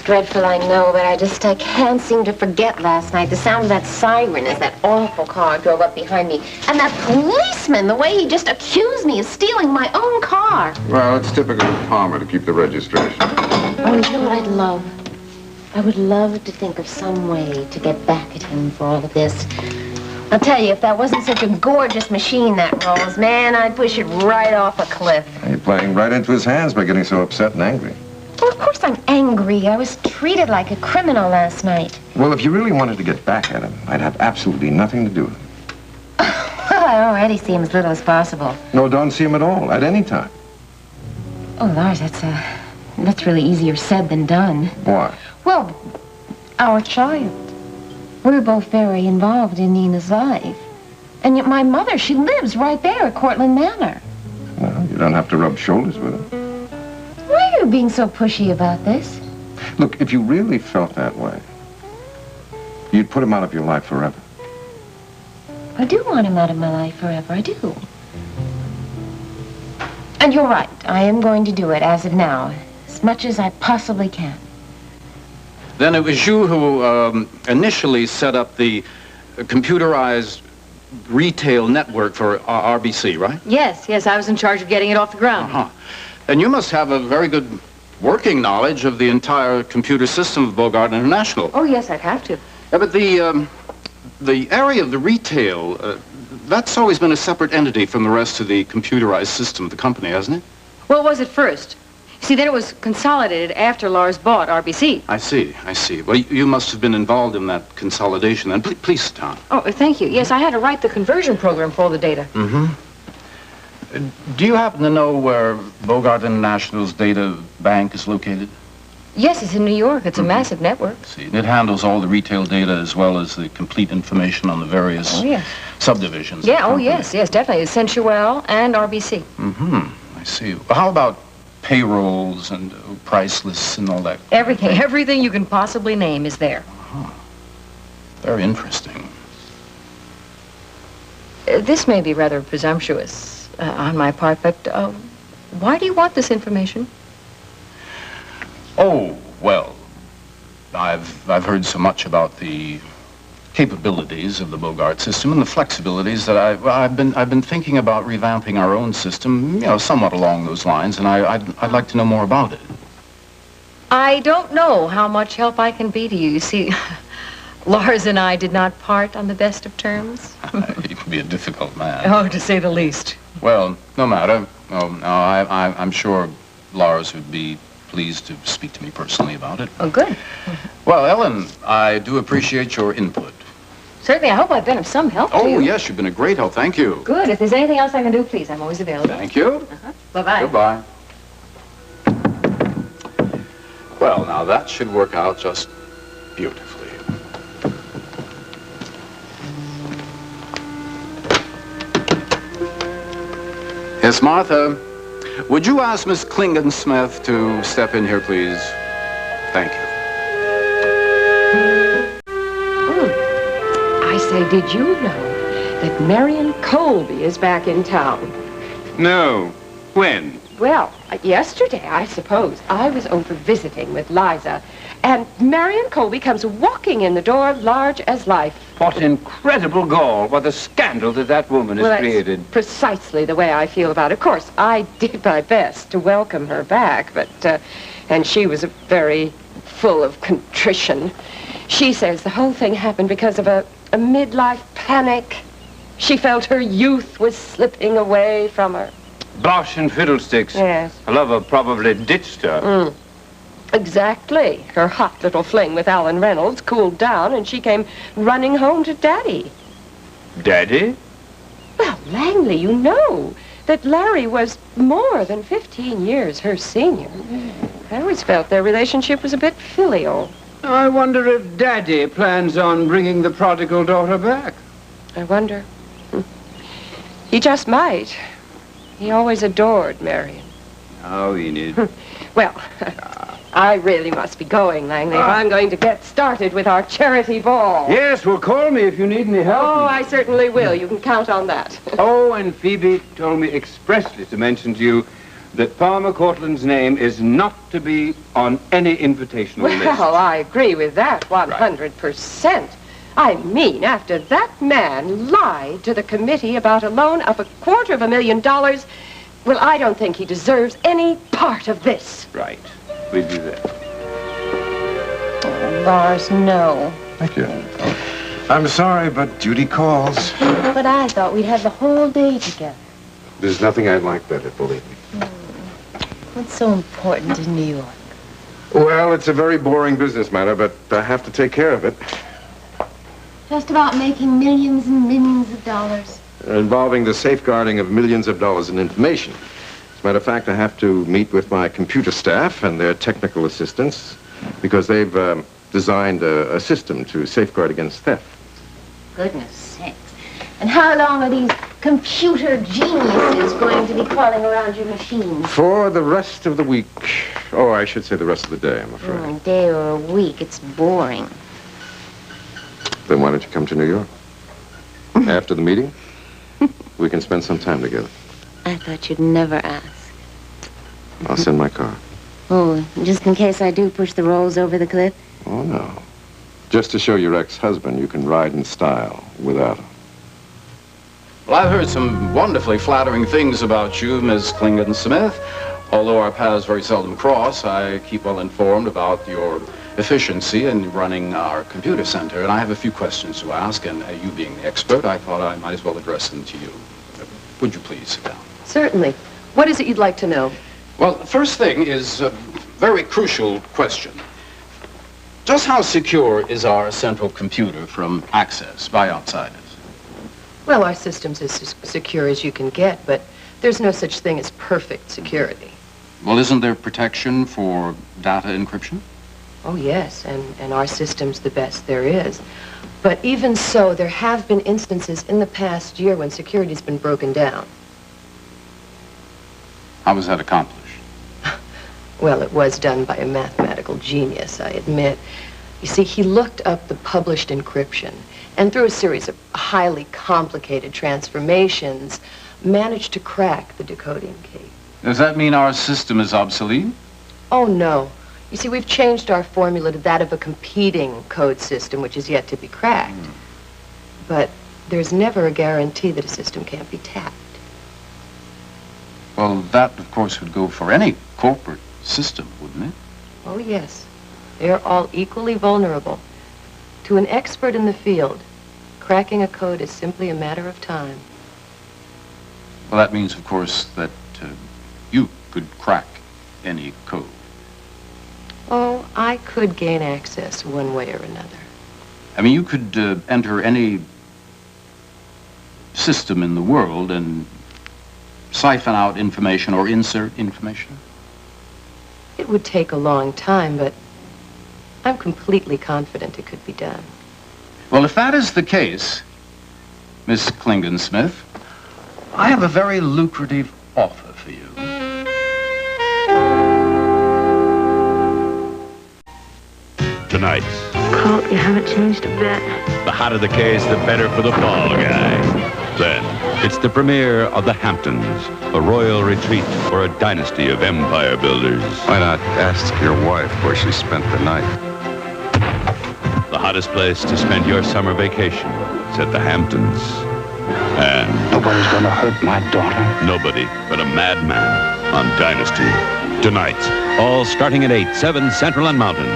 It's dreadful, I know, but I can't seem to forget last night. The sound of that siren as that awful car drove up behind me. And that policeman, the way he just accused me of stealing my own car. Well, it's typical of Palmer to keep the registration. Oh, you know what I'd love? I would love to think of some way to get back at him for all of this. I'll tell you, if that wasn't such a gorgeous machine, that Rolls, man, I'd push it right off a cliff. You're playing right into his hands by getting so upset and angry. Well, of course I'm angry. I was treated like a criminal last night. Well, if you really wanted to get back at him, I'd have absolutely nothing to do with it. Well, I already see him as little as possible. No, don't see him at all, at any time. Oh, Lars, that's really easier said than done. Why? Well, our child. We're both very involved in Nina's life. And yet my mother, she lives right there at Cortlandt Manor. Well, you don't have to rub shoulders with him. Why are you being so pushy about this? Look, if you really felt that way, you'd put him out of your life forever. I do want him out of my life forever, I do. And you're right, I am going to do it as of now, as much as I possibly can. Then it was you who initially set up the computerized retail network for RBC, right? Yes, I was in charge of getting it off the ground. Uh-huh. And you must have a very good working knowledge of the entire computer system of Bogart International. Oh, yes, I'd have to. Yeah, but the area of the retail, that's always been a separate entity from the rest of the computerized system of the company, hasn't it? Well, it was at first. See, then it was consolidated after Lars bought RBC. I see. Well, you must have been involved in that consolidation then. Please sit down. Oh, thank you. Yes, I had to write the conversion program for all the data. Mm-hmm. Do you happen to know where Bogart International's data bank is located? Yes, it's in New York. It's a massive network. See, it handles all the retail data as well as the complete information on the various subdivisions. Yeah, oh, yes, definitely. It's Sensual and RBC. Mm-hmm. I see. Well, how about payrolls and price lists and all that? Everything you can possibly name is there. Uh-huh. Very interesting. This may be rather presumptuous on my part, but why do you want this information? Oh, well, I've heard so much about the capabilities of the Bogart system and the flexibilities that I've been thinking about revamping our own system, you know, somewhat along those lines, and I'd like to know more about it. I don't know how much help I can be to you. You see, Lars and I did not part on the best of terms. He can be a difficult man. Oh, to say the least. Well, no matter. I'm sure Lars would be pleased to speak to me personally about it. Oh, good. Well, Ellen, I do appreciate your input. Certainly, I hope I've been of some help to you. Oh, yes, you've been a great help. Thank you. Good. If there's anything else I can do, please, I'm always available. Thank you. Uh-huh. Bye-bye. Goodbye. Well, now that should work out just beautifully. Yes, Martha. Would you ask Miss Klingensmith to step in here, please? Thank you. I say, did you know that Marion Colby is back in town? No. When? Well, yesterday, I suppose. I was over visiting with Liza, and Marion Colby comes walking in the door, large as life. What incredible gall. What a scandal that woman has created. That's precisely the way I feel about it. Of course, I did my best to welcome her back, but, and she was very full of contrition. She says the whole thing happened because of a midlife panic. She felt her youth was slipping away from her. Bosh and fiddlesticks. Yes. A lover probably ditched her. Mm. Exactly. Her hot little fling with Alan Reynolds cooled down, and she came running home to Daddy. Daddy? Well, Langley, you know that Larry was more than 15 years her senior. I always felt their relationship was a bit filial. I wonder if Daddy plans on bringing the prodigal daughter back. I wonder. He just might. He always adored Marion. Oh, Enid. Well, I really must be going, Langley. I'm going to get started with our charity ball. Yes, well, call me if you need any help. Oh, I certainly will. You can count on that. Oh, and Phoebe told me expressly to mention to you that Palmer Cortland's name is not to be on any invitational list. Well, I agree with that 100%. I mean, after that man lied to the committee about a loan of $250,000, well, I don't think he deserves any part of this. Right. We do that. Oh, Lars, no. Thank you. I'm sorry, but duty calls. But I thought we'd have the whole day together. There's nothing I'd like better, believe me. What's so important in New York? Well, it's a very boring business matter, but I have to take care of it. Just about making millions and millions of dollars. Involving the safeguarding of millions of dollars in information. As a matter of fact, I have to meet with my computer staff and their technical assistants because they've designed a system to safeguard against theft. Goodness sakes. And how long are these computer geniuses going to be crawling around your machine? For the rest of the week. Oh, I should say the rest of the day, I'm afraid. A day or a week. It's boring. Then why don't you come to New York? After the meeting, we can spend some time together. I thought you'd never ask. I'll send my car. Oh, just in case I do push the rolls over the cliff? Oh, no. Just to show your ex-husband you can ride in style without him. Well, I've heard some wonderfully flattering things about you, Miss Klingon-Smith. Although our paths very seldom cross, I keep well informed about your efficiency in running our computer center, and I have a few questions to ask, and you being the expert, I thought I might as well address them to you. Would you please sit down? Certainly. What is it you'd like to know? Well, the first thing is a very crucial question. Just how secure is our central computer from access by outsiders? Well, our system's as secure as you can get, but there's no such thing as perfect security. Well, isn't there protection for data encryption? Oh, yes, and our system's the best there is. But even so, there have been instances in the past year when security's been broken down. How was that accomplished? Well, it was done by a mathematical genius, I admit. You see, he looked up the published encryption, and through a series of highly complicated transformations, managed to crack the decoding key. Does that mean our system is obsolete? Oh, no. You see, we've changed our formula to that of a competing code system, which is yet to be cracked. But there's never a guarantee that a system can't be tapped. Well, that, of course, would go for any corporate system, wouldn't it? Oh, yes. They're all equally vulnerable. To an expert in the field, cracking a code is simply a matter of time. Well, that means, of course, that you could crack any code. Oh, I could gain access one way or another. I mean, you could enter any system in the world and siphon out information or insert information? It would take a long time, but I'm completely confident it could be done. Well, if that is the case, Miss Klingon-Smith, I have a very lucrative offer for you. Tonight, Colt, you haven't changed a bit. the hotter the case, the better for the fall guy. Then, it's the premiere of The Hamptons, a royal retreat for a dynasty of empire builders. Why not ask your wife where she spent the night? The hottest place to spend your summer vacation is at The Hamptons. And Nobody's gonna hurt my daughter. nobody but a madman on Dynasty. Tonight, all starting at 8, 7 Central and Mountain.